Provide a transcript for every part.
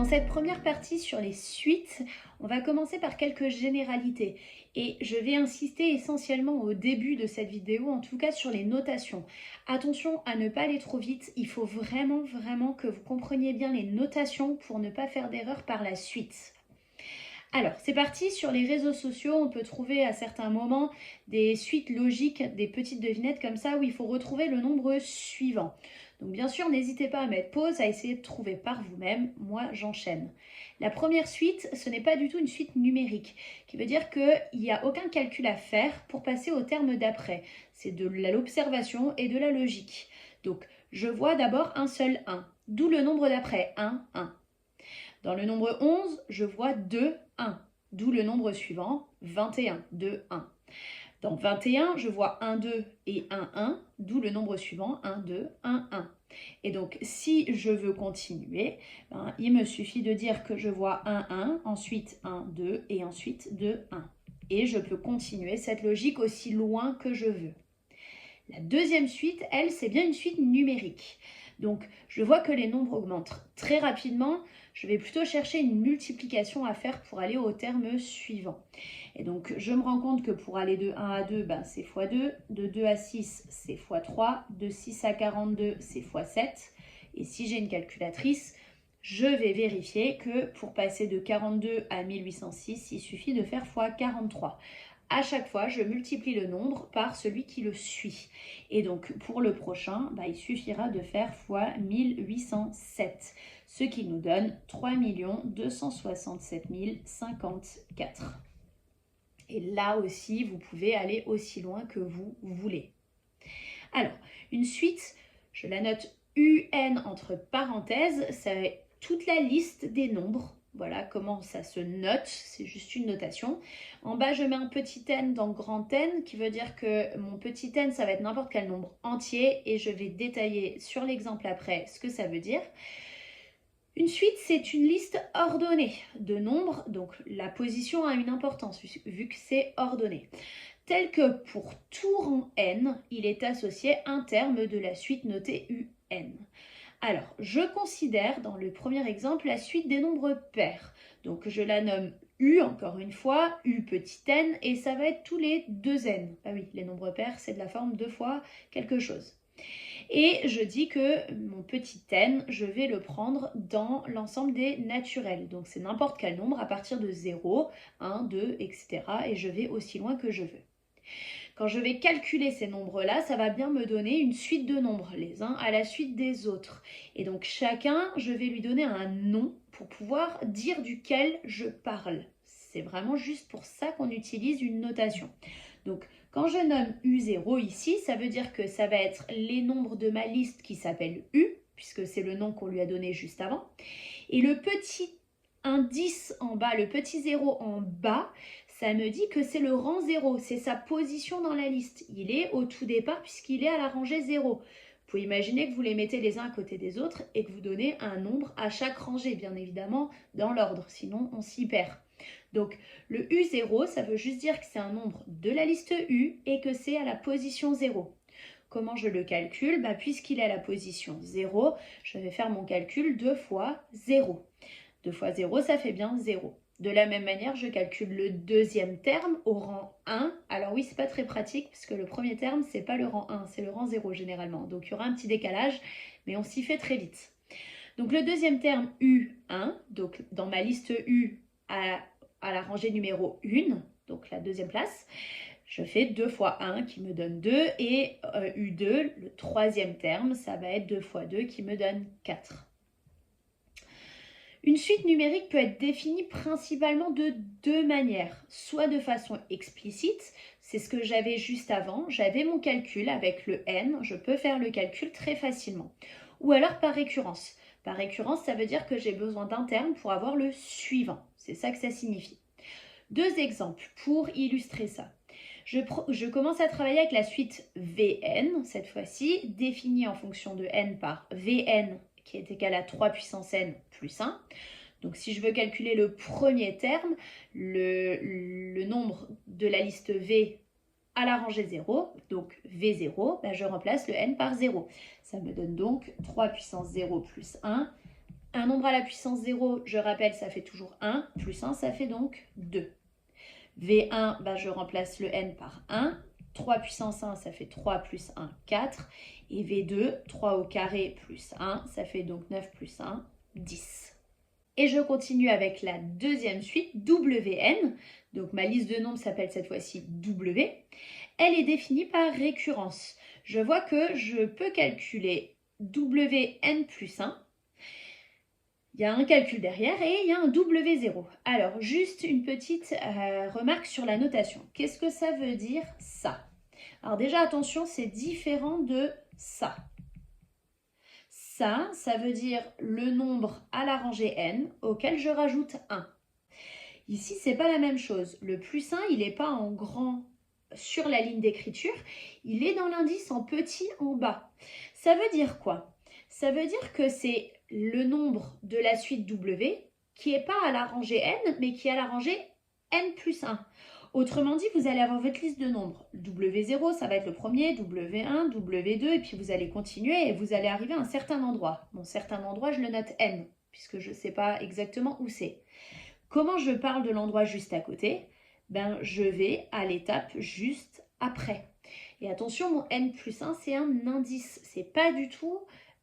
cette première partie sur les suites, on va commencer par quelques généralités et je vais insister essentiellement au début de cette vidéo, en tout cas sur les notations. Attention à ne pas aller trop vite, il faut vraiment que vous compreniez bien les notations pour ne pas faire d'erreur par la suite. Alors, c'est parti, sur les réseaux sociaux, on peut trouver à certains moments des suites logiques, des petites devinettes comme ça où il faut retrouver le nombre suivant. Donc bien sûr, n'hésitez pas à mettre pause, à essayer de trouver par vous-même. Moi, j'enchaîne. La première suite, ce n'est pas du tout une suite numérique, qui veut dire qu'il n'y a aucun calcul à faire pour passer au terme d'après. C'est de l'observation et de la logique. Donc, je vois d'abord un seul 1, d'où le nombre d'après, 1, 1. Dans le nombre 11, je vois 2, 1, d'où le nombre suivant, 21, 2, 1. Dans 21, je vois 1, 2 et 1, 1, d'où le nombre suivant, 1, 2, 1, 1. Et donc, si je veux continuer, il me suffit de dire que je vois 1, 1, ensuite 1, 2 et ensuite 2, 1. Et je peux continuer cette logique aussi loin que je veux. La deuxième suite, elle, c'est bien une suite numérique. Donc, je vois que les nombres augmentent très rapidement. Je vais plutôt chercher une multiplication à faire pour aller au terme suivant. Et donc, je me rends compte que pour aller de 1 à 2, c'est x2. De 2 à 6, c'est x3. De 6 à 42, c'est x7. Et si j'ai une calculatrice, je vais vérifier que pour passer de 42 à 1806, il suffit de faire x 43. À chaque fois, je multiplie le nombre par celui qui le suit. Et donc, pour le prochain, il suffira de faire fois 1807, ce qui nous donne 3 267 054. Et là aussi, vous pouvez aller aussi loin que vous voulez. Alors, une suite, je la note UN entre parenthèses, c'est toute la liste des nombres. Voilà comment ça se note, c'est juste une notation. En bas, je mets un petit n dans grand N, qui veut dire que mon petit n, ça va être n'importe quel nombre entier, et je vais détailler sur l'exemple après ce que ça veut dire. Une suite, c'est une liste ordonnée de nombres, donc la position a une importance, vu que c'est ordonné. Tel que pour tout rang n, il est associé un terme de la suite notée un. Alors, je considère dans le premier exemple la suite des nombres pairs. Donc, je la nomme U, encore une fois, U petit n, et ça va être tous les 2n. Ah oui, les nombres pairs, c'est de la forme 2 fois quelque chose. Et je dis que mon petit n, je vais le prendre dans l'ensemble des naturels. Donc, c'est n'importe quel nombre à partir de 0, 1, 2, etc. Et je vais aussi loin que je veux. Quand je vais calculer ces nombres-là, ça va bien me donner une suite de nombres, les uns à la suite des autres. Et donc chacun, je vais lui donner un nom pour pouvoir dire duquel je parle. C'est vraiment juste pour ça qu'on utilise une notation. Donc quand je nomme U0 ici, ça veut dire que ça va être les nombres de ma liste qui s'appelle U, puisque c'est le nom qu'on lui a donné juste avant. Et le petit indice en bas, le petit 0 en bas, ça me dit que c'est le rang 0, c'est sa position dans la liste. Il est au tout départ puisqu'il est à la rangée 0. Vous pouvez imaginer que vous les mettez les uns à côté des autres et que vous donnez un nombre à chaque rangée, bien évidemment, dans l'ordre, sinon on s'y perd. Donc le U0, ça veut juste dire que c'est un nombre de la liste U et que c'est à la position 0. Comment je le calcule ? Puisqu'il est à la position 0, je vais faire mon calcul 2 fois 0. 2 fois 0, ça fait bien 0. De la même manière, je calcule le deuxième terme au rang 1. Alors oui, c'est pas très pratique puisque le premier terme, c'est pas le rang 1, c'est le rang 0 généralement. Donc il y aura un petit décalage, mais on s'y fait très vite. Donc le deuxième terme, U1, donc dans ma liste U à la rangée numéro 1, donc la deuxième place, je fais 2 fois 1 qui me donne 2 et U2, le troisième terme, ça va être 2 fois 2 qui me donne 4. Une suite numérique peut être définie principalement de deux manières, soit de façon explicite, c'est ce que j'avais juste avant, j'avais mon calcul avec le n, je peux faire le calcul très facilement, ou alors par récurrence. Par récurrence, ça veut dire que j'ai besoin d'un terme pour avoir le suivant, c'est ça que ça signifie. Deux exemples pour illustrer ça. Je commence à travailler avec la suite Vn, cette fois-ci, définie en fonction de n par Vn, qui est égal à 3 puissance n plus 1. Donc si je veux calculer le premier terme, le nombre de la liste V à la rangée 0, donc V0, je remplace le n par 0. Ça me donne donc 3 puissance 0 plus 1, Un nombre à la puissance 0, je rappelle, ça fait toujours 1, plus 1, ça fait donc 2. V1, bah, je remplace le n par 1. 3 puissance 1, ça fait 3 plus 1, 4. Et V2, 3 au carré plus 1, ça fait donc 9 plus 1, 10. Et je continue avec la deuxième suite, Wn. Donc ma liste de nombres s'appelle cette fois-ci W. Elle est définie par récurrence. Je vois que je peux calculer Wn plus 1. Il y a un calcul derrière et il y a un W0. Alors, juste une petite remarque sur la notation. Qu'est-ce que ça veut dire ça? Alors déjà, attention, c'est différent de ça. Ça veut dire le nombre à la rangée n auquel je rajoute 1. Ici, c'est pas la même chose. Le plus 1, il n'est pas en grand sur la ligne d'écriture, il est dans l'indice en petit en bas. Ça veut dire quoi? Ça veut dire que c'est le nombre de la suite W qui n'est pas à la rangée n, mais qui est à la rangée n plus 1. Autrement dit, vous allez avoir votre liste de nombres. W0, ça va être le premier, W1, W2, et puis vous allez continuer et vous allez arriver à un certain endroit. Bon, certain endroit, je le note N, puisque je ne sais pas exactement où c'est. Comment je parle de l'endroit juste à côté? Ben, je vais à l'étape juste après. Et attention, mon N plus 1, c'est un indice. C'est pas du tout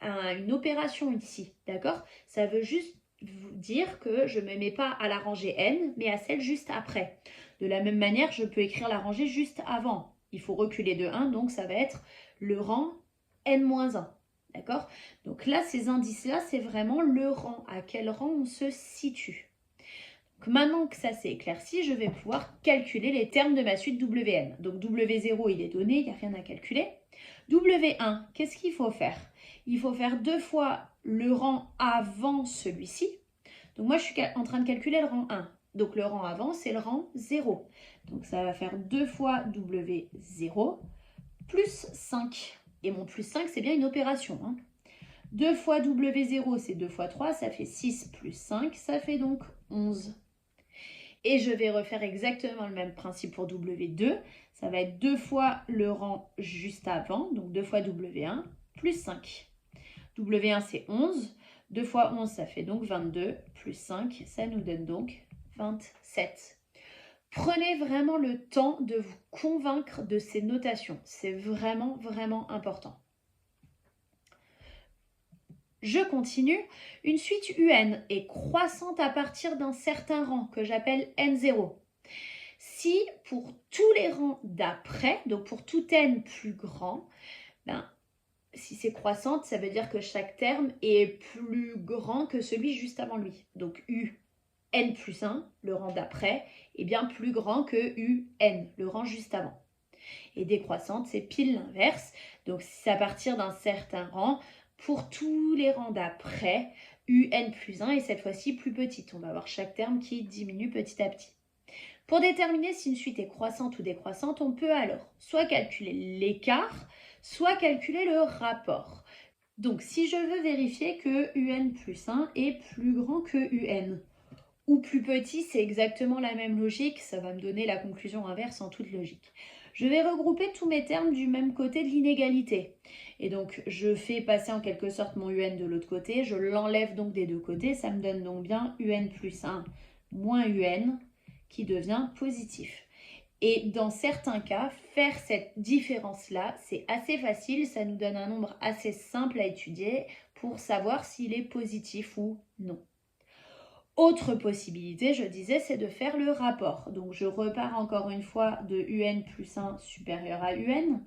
une opération ici, d'accord? Ça veut juste vous dire que je ne me mets pas à la rangée N, mais à celle juste après. De la même manière, je peux écrire la rangée juste avant. Il faut reculer de 1, donc ça va être le rang N-1. D'accord? Donc là, ces indices-là, c'est vraiment le rang, à quel rang on se situe. Donc maintenant que ça s'est éclairci, je vais pouvoir calculer les termes de ma suite Wn. Donc W0, il est donné, il n'y a rien à calculer. W1, qu'est-ce qu'il faut faire? Il faut faire 2 fois le rang avant celui-ci. Donc moi, je suis en train de calculer le rang 1. Donc le rang avant, c'est le rang 0. Donc ça va faire 2 fois W0 plus 5. Et mon plus 5, c'est bien une opération. 2 fois W0, c'est 2 fois 3, ça fait 6 plus 5, ça fait donc 11. Et je vais refaire exactement le même principe pour W2. Ça va être 2 fois le rang juste avant, donc 2 fois W1 plus 5. W1, c'est 11. 2 fois 11, ça fait donc 22, plus 5, ça nous donne donc 27. Prenez vraiment le temps de vous convaincre de ces notations. C'est vraiment, vraiment important. Je continue. Une suite UN est croissante à partir d'un certain rang que j'appelle N0. Si pour tous les rangs d'après, donc pour tout N plus grand, si c'est croissante, ça veut dire que chaque terme est plus grand que celui juste avant lui. Donc UN plus 1, le rang d'après, est bien plus grand que UN, le rang juste avant. Et décroissante, c'est pile l'inverse. Donc si c'est à partir d'un certain rang, pour tous les rangs d'après, UN plus 1 est cette fois-ci plus petite. On va avoir chaque terme qui diminue petit à petit. Pour déterminer si une suite est croissante ou décroissante, on peut alors soit calculer l'écart, soit calculer le rapport. Donc, si je veux vérifier que UN plus 1 est plus grand que UN, ou plus petit, c'est exactement la même logique, ça va me donner la conclusion inverse en toute logique. Je vais regrouper tous mes termes du même côté de l'inégalité. Et donc, je fais passer en quelque sorte mon UN de l'autre côté, je l'enlève donc des deux côtés, ça me donne donc bien UN plus 1 moins UN qui devient positif. Et dans certains cas, faire cette différence-là, c'est assez facile, ça nous donne un nombre assez simple à étudier pour savoir s'il est positif ou non. Autre possibilité, je disais, c'est de faire le rapport. Donc je repars encore une fois de UN plus 1 supérieur à UN.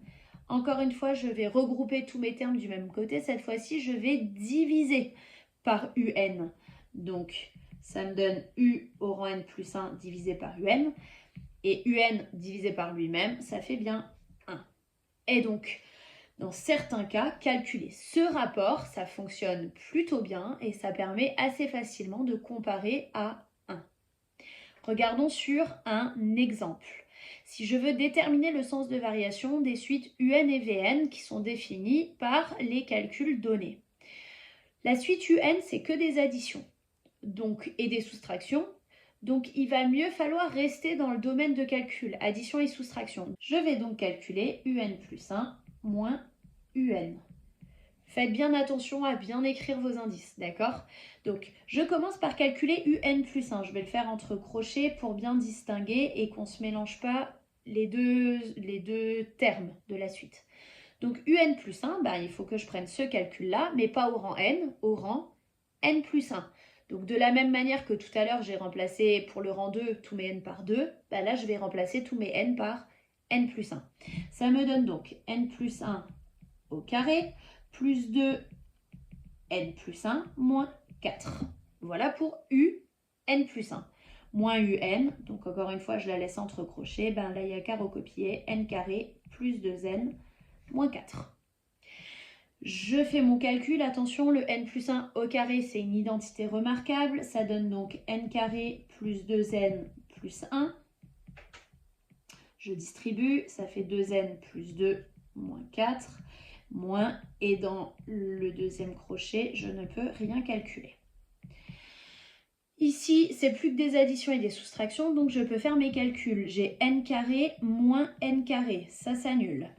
Encore une fois, je vais regrouper tous mes termes du même côté. Cette fois-ci, je vais diviser par UN. Donc ça me donne U au rang N plus 1 divisé par UN. Et UN divisé par lui-même, ça fait bien 1. Et donc, dans certains cas, calculer ce rapport, ça fonctionne plutôt bien et ça permet assez facilement de comparer à 1. Regardons sur un exemple. Si je veux déterminer le sens de variation des suites UN et VN qui sont définies par les calculs donnés. La suite UN, c'est que des additions et des soustractions. Donc, il va mieux falloir rester dans le domaine de calcul, addition et soustraction. Je vais donc calculer UN plus 1 moins UN. Faites bien attention à bien écrire vos indices, d'accord? Donc, je commence par calculer UN plus 1. Je vais le faire entre crochets pour bien distinguer et qu'on ne se mélange pas les deux termes de la suite. Donc, UN plus 1, il faut que je prenne ce calcul-là, mais pas au rang N, au rang N plus 1. Donc, de la même manière que tout à l'heure, j'ai remplacé pour le rang 2 tous mes N par 2, là, je vais remplacer tous mes N par N plus 1. Ça me donne donc N plus 1 au carré, plus 2 N plus 1, moins 4. Voilà pour UN plus 1. Moins UN, donc encore une fois, je la laisse entre crochets, là, il n'y a qu'à recopier, N carré plus 2N, moins 4. Je fais mon calcul, attention, le N plus 1 au carré, c'est une identité remarquable, ça donne donc N carré plus 2N plus 1. Je distribue, ça fait 2N plus 2, moins 4. Moins, et dans le deuxième crochet, je ne peux rien calculer. Ici, c'est plus que des additions et des soustractions, donc je peux faire mes calculs. J'ai n carré moins n carré, ça s'annule.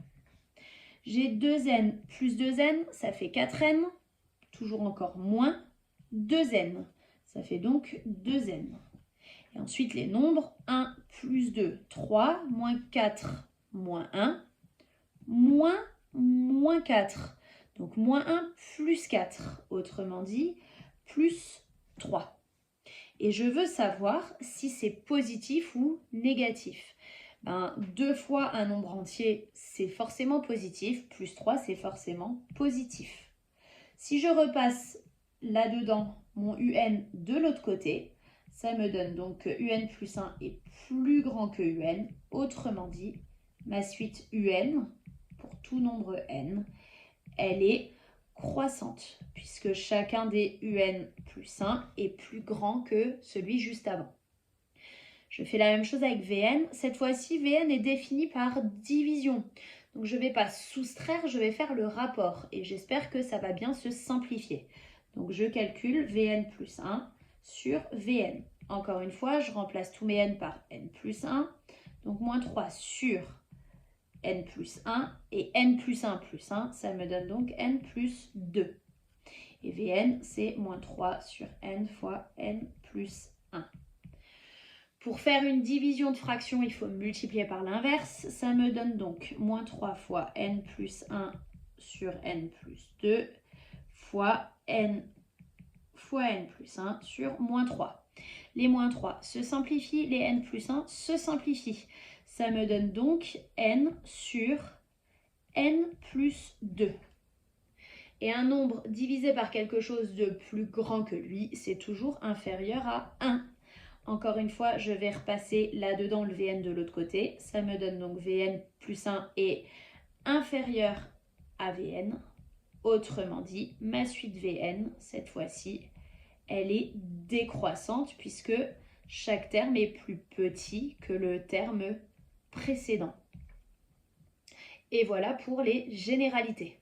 J'ai 2n plus 2n, ça fait 4n, toujours encore moins 2n, ça fait donc 2n. Et ensuite les nombres, 1 plus 2, 3, moins 4, moins 1, moins 4. Donc moins 1 plus 4, autrement dit, plus 3. Et je veux savoir si c'est positif ou négatif. 2 fois un nombre entier, c'est forcément positif, plus 3, c'est forcément positif. Si je repasse là-dedans mon UN de l'autre côté, ça me donne donc que UN plus 1 est plus grand que UN, autrement dit, ma suite UN, pour tout nombre n, elle est croissante, puisque chacun des UN plus 1 est plus grand que celui juste avant. Je fais la même chose avec Vn. Cette fois-ci, Vn est défini par division. Donc je ne vais pas soustraire, je vais faire le rapport. Et j'espère que ça va bien se simplifier. Donc je calcule Vn plus 1 sur Vn. Encore une fois, je remplace tous mes n par n plus 1. Donc moins 3 sur n plus 1, et n plus 1 plus 1, ça me donne donc n plus 2. Et Vn, c'est moins 3 sur n fois n plus 1. Pour faire une division de fraction, il faut multiplier par l'inverse. Ça me donne donc moins 3 fois n plus 1 sur n plus 2 fois n plus 1 sur moins 3. Les moins 3 se simplifient, les n plus 1 se simplifient. Ça me donne donc n sur n plus 2. Et un nombre divisé par quelque chose de plus grand que lui, c'est toujours inférieur à 1. Encore une fois, je vais repasser là-dedans le Vn de l'autre côté. Ça me donne donc Vn plus 1 est inférieur à Vn. Autrement dit, ma suite Vn, cette fois-ci, elle est décroissante puisque chaque terme est plus petit que le terme précédent. Et voilà pour les généralités.